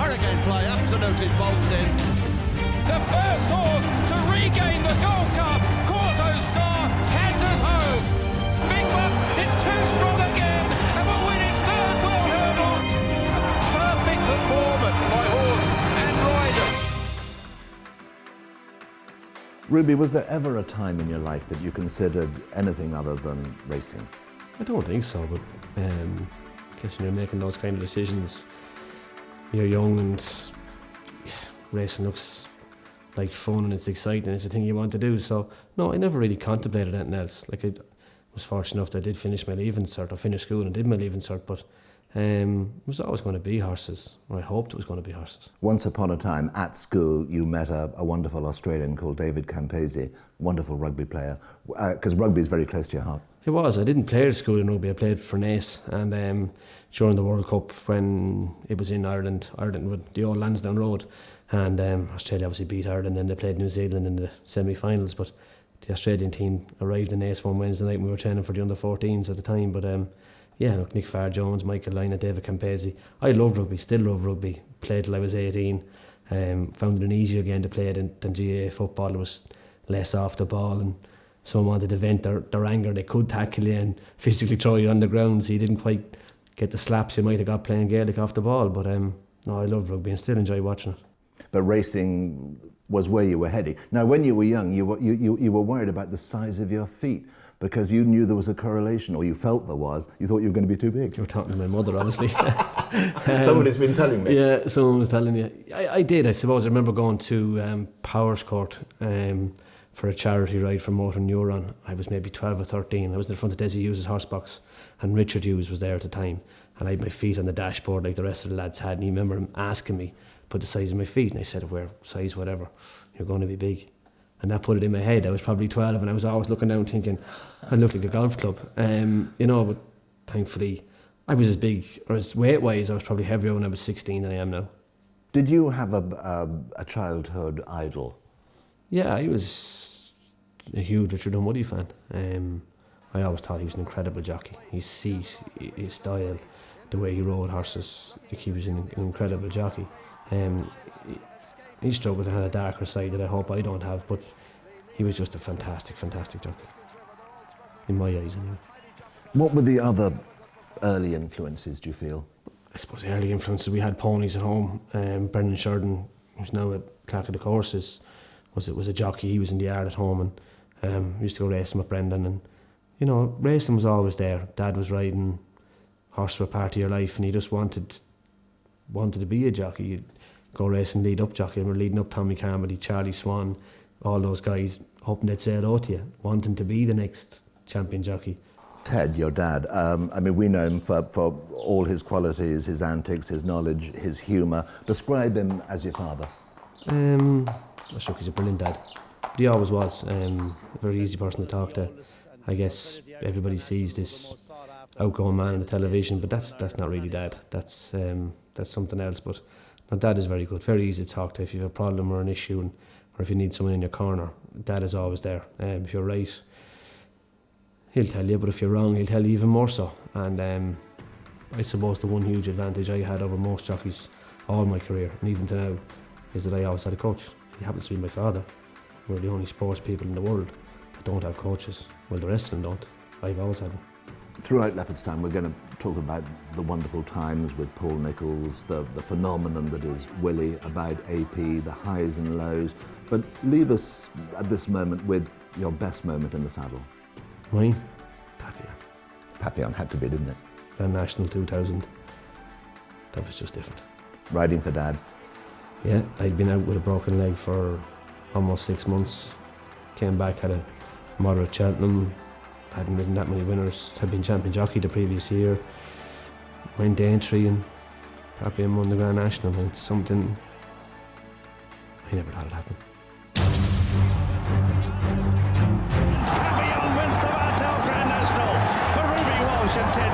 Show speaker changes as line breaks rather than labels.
hurricane fly absolutely bolts in.
The first horse to regain the Gold Cup, Corto Star, canters home. Big Bucks, it's too strong again, and will win its third world hurdle. Perfect performance by horse and rider.
Ruby, was there ever a time in your life that you considered anything other than racing?
I don't think so, but I guess when you're making those kind of decisions, you're young and racing looks like fun and it's exciting, it's the thing you want to do. So no, I never really contemplated anything else. Like, I was fortunate enough that I did finish my leaving cert, or finished school and did my leaving cert, but it was always going to be horses, or I hoped it was going to be horses.
Once upon a time at school you met a wonderful Australian called David Campese, wonderful rugby player, because rugby is very close to your heart.
It was. I didn't play at school in rugby, I played for Naas, and during the World Cup when it was in Ireland with the old Lansdowne Road, and Australia obviously beat Ireland and they played New Zealand in the semi-finals, but the Australian team arrived in Naas one Wednesday night and we were training for the under-14s at the time, but yeah, look, Nick Farr-Jones, Michael Lynott, David Campese. I loved rugby, still love rugby, played till I was 18, found it an easier game to play than GAA football. It was less off the ball and someone wanted to vent their anger, they could tackle you and physically throw you on the ground, so you didn't quite get the slaps you might have got playing Gaelic off the ball, but no, I love rugby and still enjoy watching it.
But racing was where you were heading. Now, when you were young, you were worried about the size of your feet because you knew there was a correlation, or you felt there was. You thought you were going to be too big.
You were talking to my mother, obviously.
Somebody's been telling me.
Yeah, someone was telling you. I did, I suppose. I remember going to Powers Court for a charity ride for Motor Neuron. I was maybe 12 or 13. I was in the front of Desi Hughes' horse box, and Richard Hughes was there at the time. And I had my feet on the dashboard like the rest of the lads had, and he remember him asking me put the size of my feet, and I said, "Well, size whatever, you're going to be big." And that put it in my head. I was probably 12 and I was always looking down thinking I looked like a golf club, you know, but thankfully I was as big, or as weight wise I was probably heavier when I was 16 than I am now.
Did you have a childhood idol?
Yeah, I was a huge Richard Dunwoody fan. I always thought he was an incredible jockey. His seat, his style, the way he rode horses, like he was an incredible jockey. He struggled and had a darker side that I hope I don't have, but he was just a fantastic, fantastic jockey. In my eyes, anyway. What
were the other early influences, do you feel?
I suppose early influences, we had ponies at home. Brendan Sheridan, who's now at Clerk of the Courses, was a jockey. He was in the yard at home, and we used to go racing with Brendan, and you know, racing was always there. Dad was riding, horses were part of your life, and he just wanted to be a jockey. You'd go racing, lead up jockey, and we're leading up Tommy Carmody, Charlie Swan, all those guys, hoping they'd say hello to you, wanting to be the next champion jockey.
Ted, your dad, I mean, we know him for all his qualities, his antics, his knowledge, his humour. Describe him as your father.
I'm sure he's a brilliant dad. But he always was. A very easy person to talk to. I guess everybody sees this outgoing man on the television, but that's not really Dad. That's something else. But my dad is very good, very easy to talk to. If you have a problem or an issue, or if you need someone in your corner, Dad is always there. If you're right, he'll tell you, but if you're wrong, he'll tell you even more so. And I suppose the one huge advantage I had over most jockeys all my career, and even to now, is that I always had a coach. He happens to be my father. We're the only sports people in the world that don't have coaches. Well, the rest of them don't. I've always had one.
Throughout Leopardstown, we're going to talk about the wonderful times with Paul Nicholls, the phenomenon that is Willie, about AP, the highs and lows. But leave us at this moment with your best moment in the saddle.
Mine? Papillon.
Papillon had to be, didn't it?
Grand National 2000. That was just different.
Riding for Dad.
Yeah, I'd been out with a broken leg for almost 6 months. Came back, had a moderate Cheltenham. Hadn't ridden that many winners. Had been champion jockey the previous year. Went to entry and Papillon won the Grand National. And it's something I never thought would happen.
Papillon wins the Untitled Grand National for Ruby Walsh and Ted